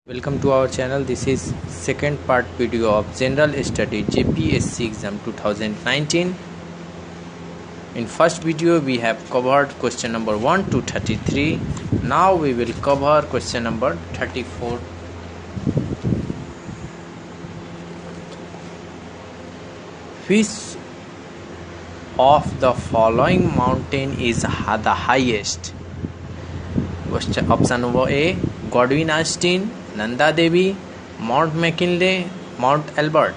Welcome to our channel. This is second part video of General Study JPSC exam 2019. In first video we have covered question number 1 to 33. Now we will cover question number 34. Which of the following mountain is the highest? Question option number A, Godwin Austen, Nanda Devi, Mount McKinley, Mount Albert.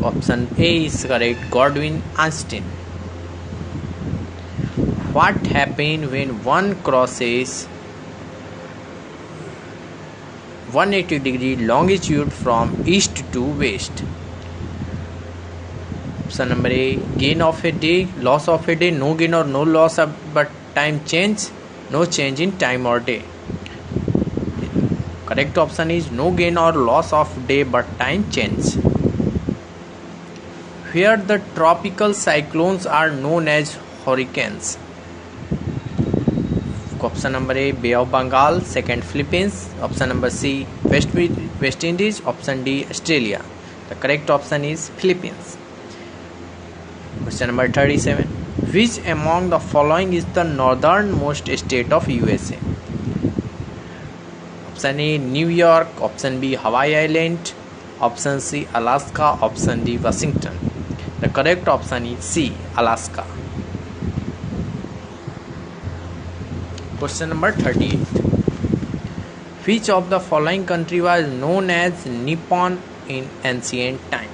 Option A is correct, Godwin Austen. What happens when one crosses 180 degree longitude from east to west? Option number A, gain of a day, loss of a day, no gain or no loss but time change, no change in time or day. Correct option is no gain or loss of day but time change. Where the tropical cyclones are known as hurricanes. Option number A, Bay of Bengal. Second, Philippines. Option number C, West Indies. Option D, Australia. The correct option is Philippines. Question number 37. Which among the following is the northernmost state of USA? Option A, New York. Option B, Hawaii Island. Option C, Alaska. Option D, Washington. The correct option is C, Alaska. Question number 38. Which of the following country was known as Nippon in ancient time?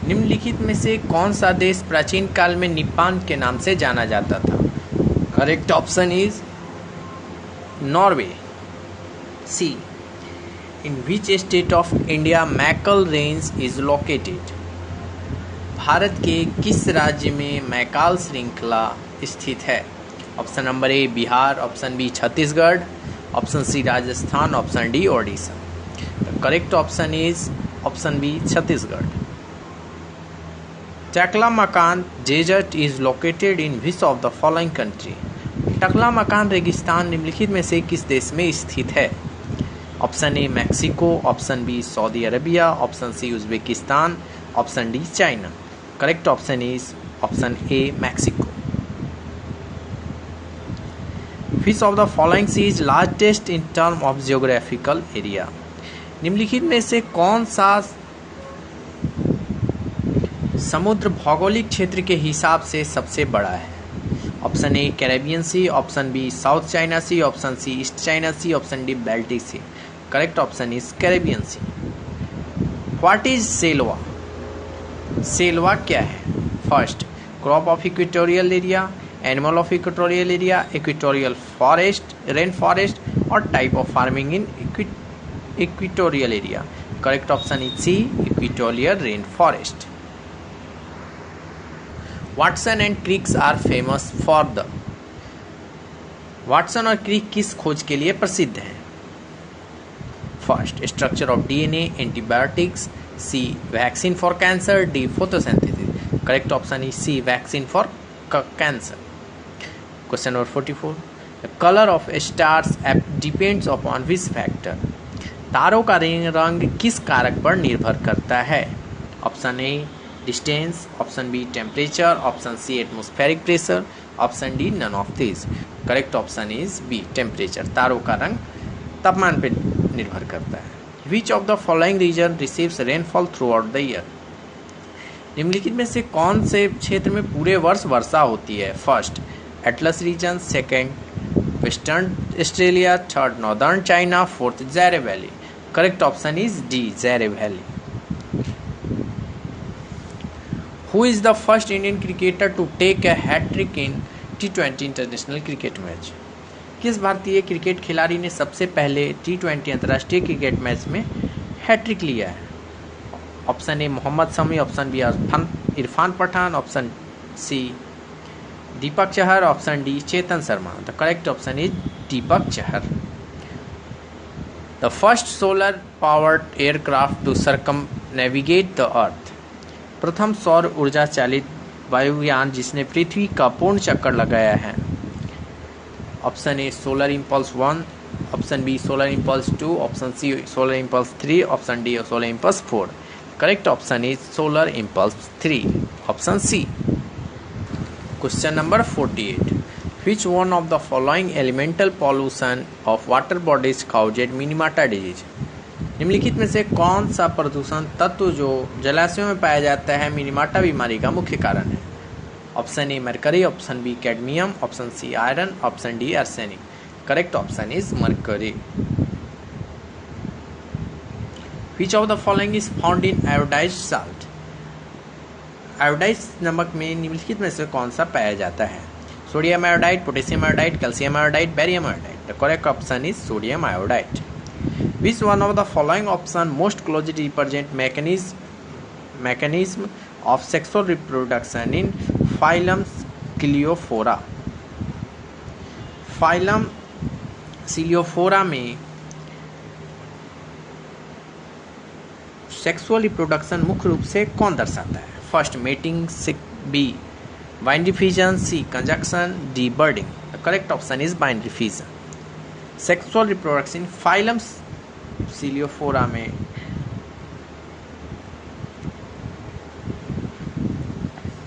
निम्नलिखित में से कौन सा देश प्राचीन काल में Nippon के नाम से जाना जाता था? Correct option is Norway. C. In which state of India Maikal range is located? Bharat के किस राज्य में मैकाल श्रृंखला स्थित है? Option number A, Bihar. Option B, Chhattisgarh. Option C, Rajasthan. Option D, Odisha. The correct option is option B, Chhattisgarh. Taklamakan desert is located in which of the following country? Taklamakan रेगिस्तान निम्नलिखित में से किस देश में स्थित है? Option A, Mexico. Option B, Saudi Arabia. Option C, Uzbekistan. Option D, China. Correct option is option A, Mexico. Which of the following sea is largest in term of geographical area? निम्नलिखित में से कौन सा समुद्र भौगोलिक क्षेत्र के हिसाब से सबसे बड़ा है? Option A, Caribbean Sea. Option B, South China Sea. Option C, East China Sea. Option D, Baltic Sea. Correct option is Caribbean Sea. What is selva? Selva क्या है? First, crop of equatorial area, animal of equatorial area, equatorial forest, rain forest और type of farming in equatorial area. Correct option is C, equatorial rain forest. Watson and Crick's are famous for the? Watson और क्रिक किस खोज के लिए प्रसिद्ध हैं? First, structure of DNA, antibiotics. C, vaccine for cancer. D, photosynthesis. Correct option is C, vaccine for cancer. Question number 44. The colour of stars depends upon which factor? तारों का रंग किस कारक पर निर्भर करता है? Option A, distance. Option B, temperature. Option C, atmospheric pressure. Option D, none of this. Correct option is B, temperature. तारों का रंग तापमान पर निर्भर करता है. Which of the following region receives rainfall throughout the year? निम्नलिखित में से कौन से क्षेत्र में पूरे वर्ष वर्षा होती है? First, Atlas region. Second, Western Australia. Third, Northern China. Fourth, Zaire valley. Correct option is D, Zaire valley. Who is the first Indian cricketer to take a hat-trick in T20 international cricket match? किस भारतीय cricket खिलाड़ी ने सबसे पहले T20 अंतर्राष्ट्रीय cricket match में hat trick लिया है? Option A, Mohammed Shami. Option B, Irfan Pathan. Option C, Deepak Chahar. Option D, Chetan Sharma. The correct option is Deepak Chahar. The first solar powered aircraft to circumnavigate the earth? प्रथम सौर ऊर्जा चालित वायुयान जिसने पृथ्वी का पूर्ण चक्कर लगाया है? Option A, solar impulse 1. option B solar impulse 2, option C solar impulse 3, option D solar impulse 4. Correct option is solar impulse 3, option C. Question number 48. Which one of the following elemental pollution of water bodies caused minimata disease? निम्नलिखित में से कौन सा प्रदूषण तत्व जो जलाशयों में पाया जाता है मिनीमाटा बीमारी का मुख्य कारण है? Option A mercury, option B cadmium, option C iron, option D arsenic. Correct option is mercury. Which of the following is found in iodized salt? Iodised नमक में निम्नलिखित में से कौन सा पाया जाता है? Sodium iodide, potassium iodide, calcium iodide, barium iodide. The correct option is sodium iodide. Which one of the following option most closely represent mechanism of sexual reproduction in phylum Coleophora? phylum Coleophora में sexual reproduction मुख्य रूप से कौन दर्शाता है? First mating, B bind diffusion, C conjunction, D budding. The correct option is bind diffusion. Sexual reproduction phylum Ciliophora में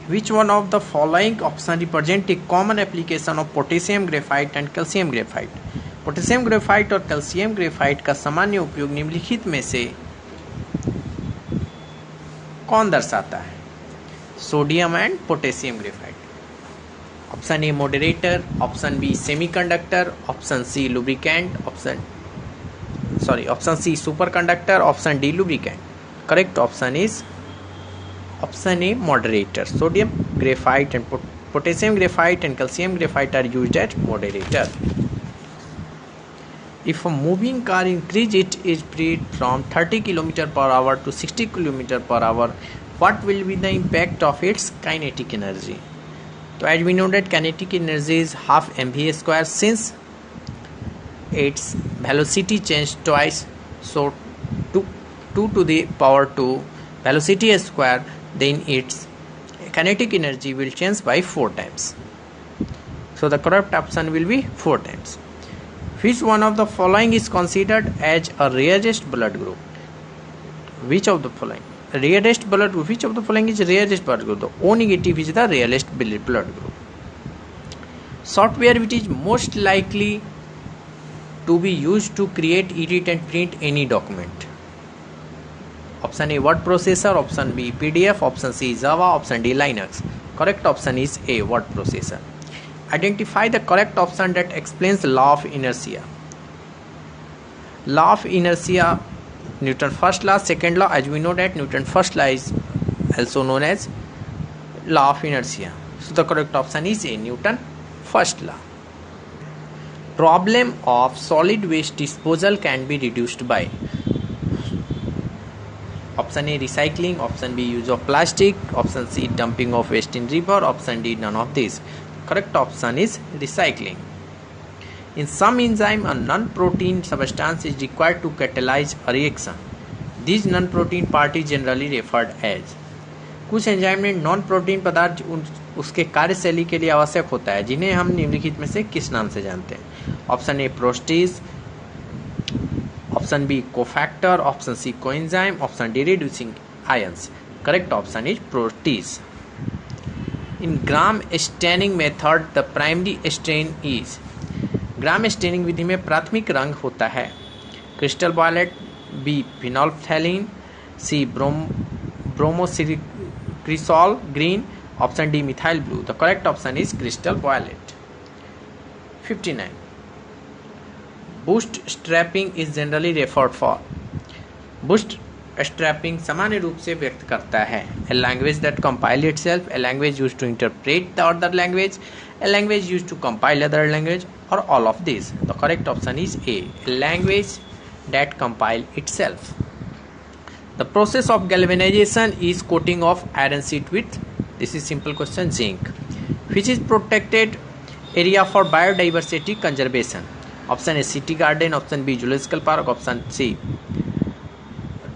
which one of the following option represent a common application of potassium graphite and calcium graphite? Potassium graphite और calcium graphite का सामान्य उपयोग निम्नलिखित में से कौन दर्शाता है? Sodium and potassium graphite. Option A moderator, option B semiconductor, option C lubricant, option C superconductor, option D lubricant. Correct option is option A moderator. Sodium graphite and potassium graphite and calcium graphite are used as moderator. If a moving car increase its speed from 30 km per hour to 60 km per hour, what will be the impact of its kinetic energy? So as we know that kinetic energy is half mv square since its velocity changed twice, so 2 to the power 2 velocity square, then its kinetic energy will change by 4 times. So the correct option will be 4 times. Which one of the following is considered as a rarest blood group? Which of the following? Rarest blood group. Which of the following is rarest blood group? The O negative is the rarest blood group. Software which is most likely to be used to create, edit and print any document. Option A word processor, option B PDF, option C Java, option D Linux. Correct option is A word processor. Identify the correct option that explains law of inertia. Law of inertia, Newton first law, second law. As we know that Newton first law is also known as law of inertia. So the correct option is A Newton first law. Problem of solid waste disposal can be reduced by. Option A recycling, option B use of plastic, option C dumping of waste in river, option D none of these. Correct option is recycling. In some enzyme, a non-protein substance is required to catalyze a reaction. These non-protein part is generally referred as. कुछ enzyme में non protein पदार्थ उसके कार्यशैली के लिए आवश्यक होता है, जिन्हें हम निम्नलिखित में से किस नाम से जानते हैं? Option A protease, option B cofactor, option C coenzyme, option D reducing ions. Correct option is protease. In Gram staining method the primary stain is. Gram staining विधि में प्राथमिक रंग होता है crystal violet, B phenolphthalein, C bromocresol green, option D methyl blue. The correct option is crystal violet. 59. Bootstrapping is generally referred for. Bootstrapping सामान्य रूप से व्यक्त करता है ए language that compile itself, a language used to interpret the other language, a language used to compile other language, और all of this. The correct option is a language that compile itself. The process of galvanisation is coating of iron sheet with, this is simple question, zinc. Which is protected area for biodiversity conservation. Option A city garden, option B zoological park, option C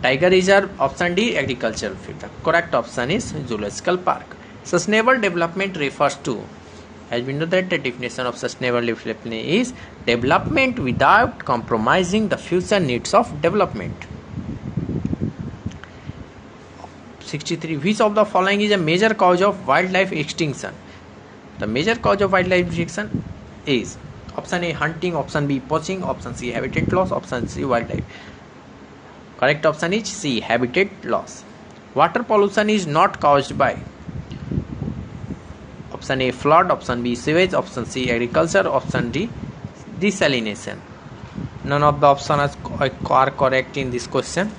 tiger reserve, option D agricultural field. Correct option is zoological park. Sustainable development refers to. As we know that the definition of sustainable development is development without compromising the future needs of development. 63. Which of the following is a major cause of wildlife extinction? The major cause of wildlife extinction is option A hunting, option B poaching, option C habitat loss, option C wildlife. Correct option is C habitat loss. Water pollution is not caused by option A flood, option B sewage, option C agriculture, option D desalination. None of the options are correct in this question.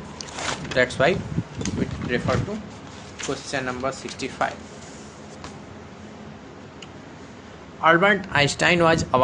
That's why we refer to question number 65. Albert Einstein was awarded